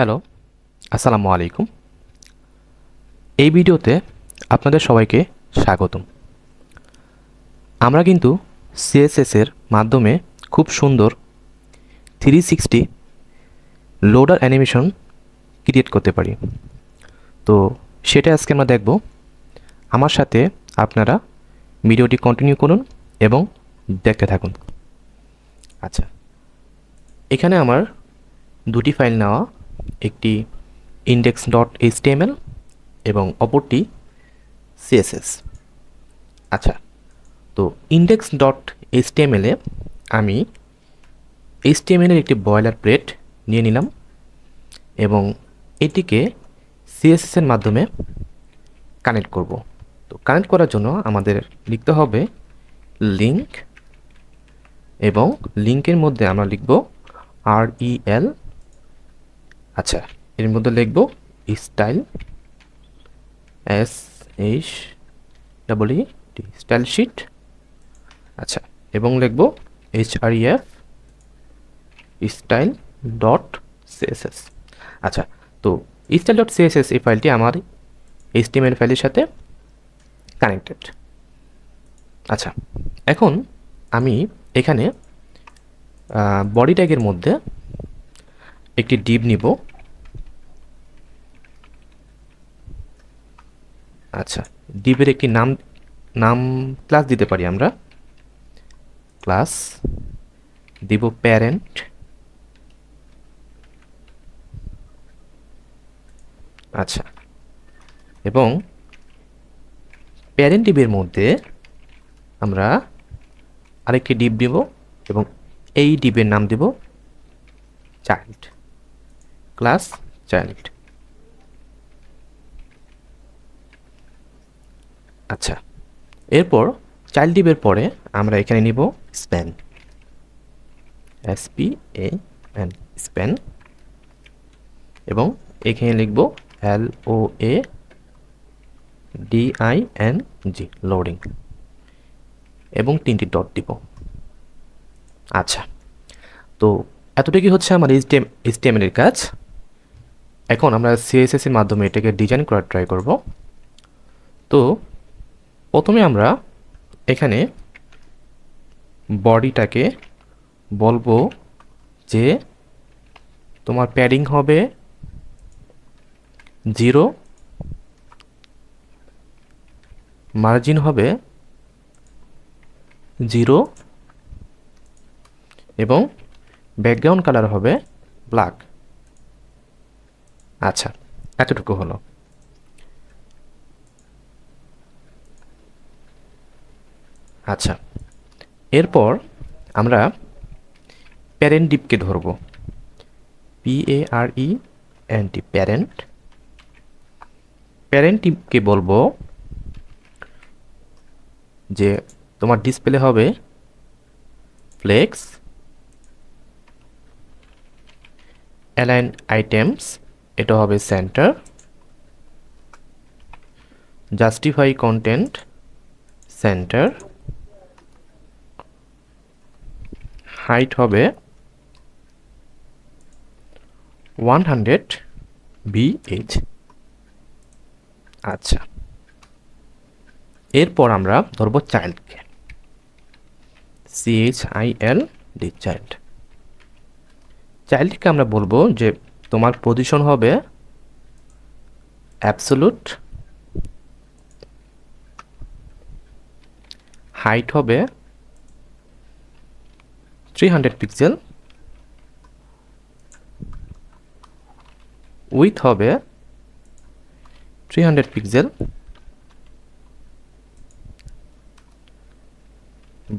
Hello, আসসালামু আলাইকুম। এই ভিডিওতে আপনাদের সবাইকে স্বাগতম। আমরা কিন্তু সিএসএস এর মাধ্যমে খুব সুন্দর 360 লোডার অ্যানিমেশন ক্রিয়েট করতে পারি। তো সেটা আজকে আমরা দেখব। আমার সাথে আপনারা ভিডিওটি কন্টিনিউ করুন এবং দেখতে থাকুন। আচ্ছা, এখানে আমার দুটি ফাইল নেওয়া, একটি index.html এবং অপরটি সিএসএস। আচ্ছা, তো index.html এ আমি HTML এর একটি বয়লার প্লেট নিয়ে নিলাম এবং এটিকে CSS এর মাধ্যমে কানেক্ট করব। তো কানেক্ট করার জন্য আমাদের লিখতে হবে লিংক এবং লিংকের মধ্যে আমরা লিখব REL। আচ্ছা, এর মধ্যে লিখব স্টাইল SHEE স্টাইল শিট। আচ্ছা, এবং লিখব href স্টাইল ডট সিএসএস। আচ্ছা, তো স্টাইল ডট সিএসএস এই ফাইলটি আমার HTML ফাইলের সাথে কানেক্টেড। আচ্ছা, এখন আমি এখানে বডি ট্যাগের মধ্যে একটি ডিভ নিব। আচ্ছা, ডিভের একটি নাম ক্লাস দিতে পারি আমরা। ক্লাস দিব প্যারেন্ট। আচ্ছা, এবং প্যারেন্ট ডিভের মধ্যে আমরা আরেকটি ডিভ দিব এবং এই ডিভের নাম দিব চাইল্ড, ক্লাস চাইল্ড। আচ্ছা, এরপর চাইল্ড ডিভের পরে আমরা এখানে নিব স্প্যান, SPAN স্প্যান, এবং এখানে লিখব LOADING লোডিং এবং 3টি ডট দিব। আচ্ছা, তো এতটুকুই হচ্ছে আমার HTML এর কাজ। এখন আমরা CSS এর মাধ্যমে এটাকে ডিজাইন করার ট্রাই করব। তো প্রথমে আমরা এখানে বডিটাকে বলবো যে তোমার প্যাডিং হবে 0, মার্জিন হবে 0 এবং ব্যাকগ্রাউন্ড কালার হবে ব্ল্যাক। আচ্ছা, এতটুকু হলো। আচ্ছা, এরপর আমরা প্যারেন্ট ডিভকে ধরব, PARENT প্যারেন্ট। প্যারেন্ট ডিভকে বলবো যে তোমার ডিসপ্লে হবে ফ্লেক্স, অ্যালাইন আইটেমস এটা হবে centre, justify content centre, height হবে 100 VH। আচ্ছা, এরপর আমরা ধরব চাইল্ডকে, CHILD চাইল্ড। চাইল্ডকে আমরা বলবো যে তোমার পজিশন হবে অ্যাবসোলুট, হাইট হবে 300 পিক্সেল, উইথ হবে 300 পিক্সেল,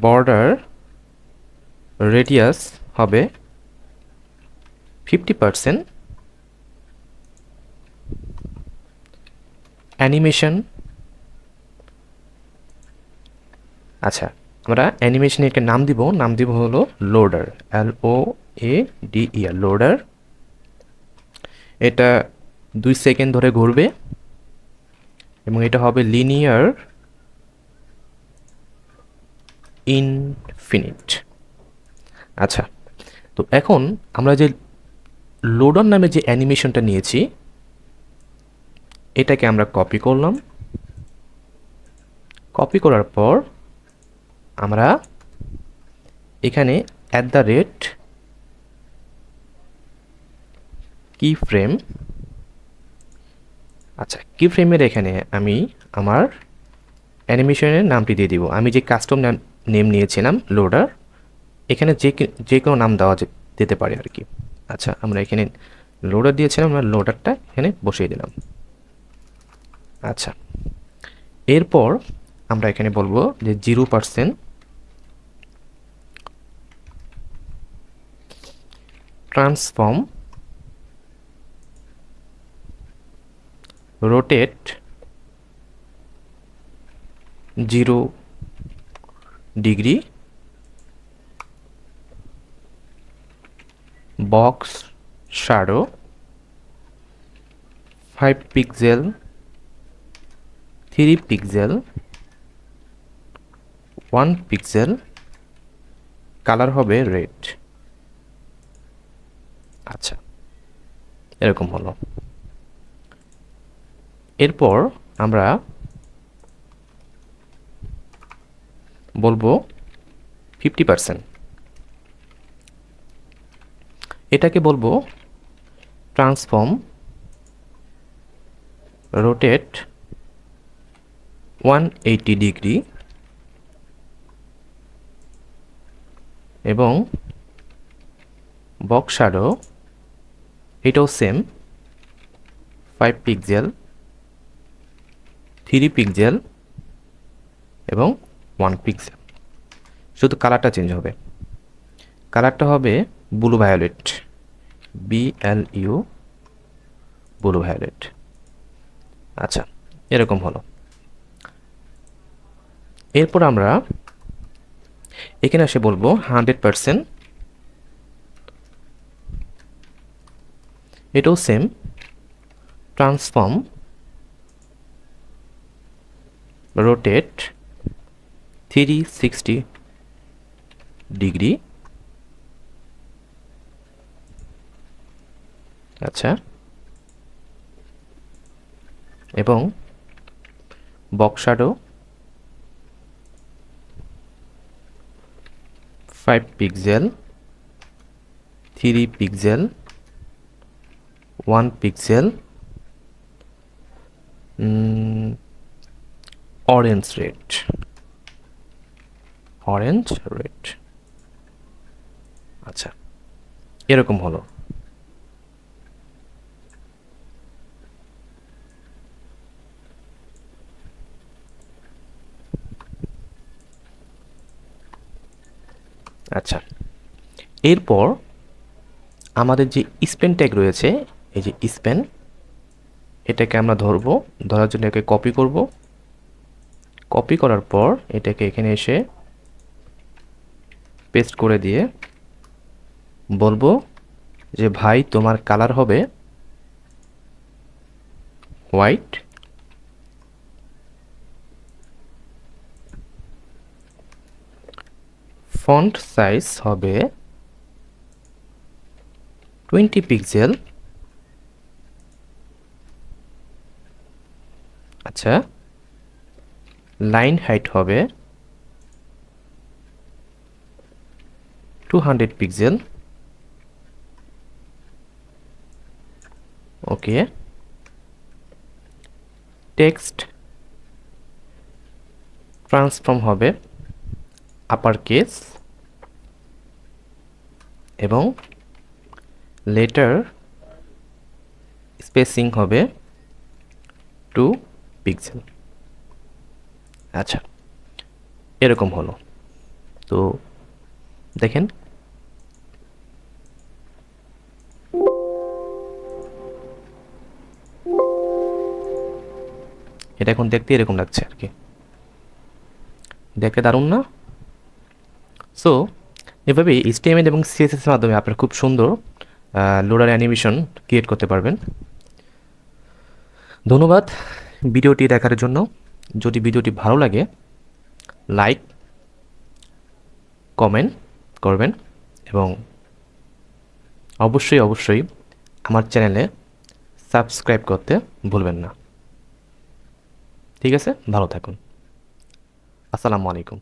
বর্ডার রেডিয়াস হবে 50%, অ্যানিমেশন। আচ্ছা, আমরা অ্যানিমেশনে একটা নাম দিব হলো লোডার, LOADER লোডার। এটা 2 সেকেন্ড ধরে ঘুরবে এবং এটা হবে লিনিয়ার ইনফিনিট। আচ্ছা, তো এখন আমরা যে লোডার নামে যে অ্যানিমেশনটা নিয়েছি এটাকে আমরা কপি করলাম। কপি করার পর আমরা এখানে @keyframe, আচ্ছা কিফ্রেমের এখানে আমি আমার অ্যানিমেশনের নামটি দিয়ে দিব। আমি যে কাস্টম নেম নিয়েছিলাম লোডার, এখানে যে কোনো নাম দেওয়া যেতে পারে আর কি। আচ্ছা আমরা এখানে লোডার দিয়েছিলাম, আমরা লোডারটা এখানে বসিয়ে দিলাম। আচ্ছা এরপর আমরা এখানে বলবো যে 0% transform rotate 0 degree box shadow 5 pixel 3 pixel 1 pixel, colour হবে রেড। আচ্ছা এরকম হলো। এরপর আমরা বলবো 50%, এটাকে বলবো ট্রান্সফর্ম রোটেট 180 ডিগ্রি এবং বক্স শ্যাডো এটাও সেম 5 পিক্সেল 3 পিক্সেল এবং 1 পিক্সেল, শুধু কালারটা চেঞ্জ হবে। কালারটা হবে blue violet, BLU blue violet. আচ্ছা এরকম হলো। এরপর আমরা এখানে এসে বলবো 100%, এটাও সেম ট্রান্সফর্ম রোটেট 360 ডিগ্রি। আচ্ছা এবং box shadow 5 pixel 3 pixel 1 pixel, orange red আচ্ছা এরকম হলো। আচ্ছা এরপর আমাদের যে স্পেন ট্যাগ রয়েছে, এই যে স্পেন, এটাকে আমরা ধরার জন্য একে কপি করব। কপি করার পর এটাকে এখানে এসে পেস্ট করে দিয়ে বলবো যে ভাই তোমার কালার হবে হোয়াইট, ফন্ট সাইজ হবে 20 পিক্সেল। আচ্ছা লাইন হাইট হবে 200 পিক্সেল। ওকে, টেক্সট ট্রান্সফর্ম হবে আপার কেস এবং লেটার স্পেসিং হবে 2 পিক্সেল। আচ্ছা এরকম হলো। তো দেখেন এটা এখন দেখতে এরকম লাগছে আর কি, দেখতে দারুণ না? সো এভাবে HTML এবং CSS এর মাধ্যমে আপনারা খুব সুন্দর লোডার অ্যানিমেশন ক্রিয়েট করতে পারবেন। ধন্যবাদ ভিডিওটি দেখার জন্য। যদি ভিডিওটি ভালো লাগে লাইক কমেন্ট করবেন এবং অবশ্যই আমার চ্যানেলে সাবস্ক্রাইব করতে ভুলবেন না। ঠিক আছে, ভালো থাকুন। আসসালামু আলাইকুম।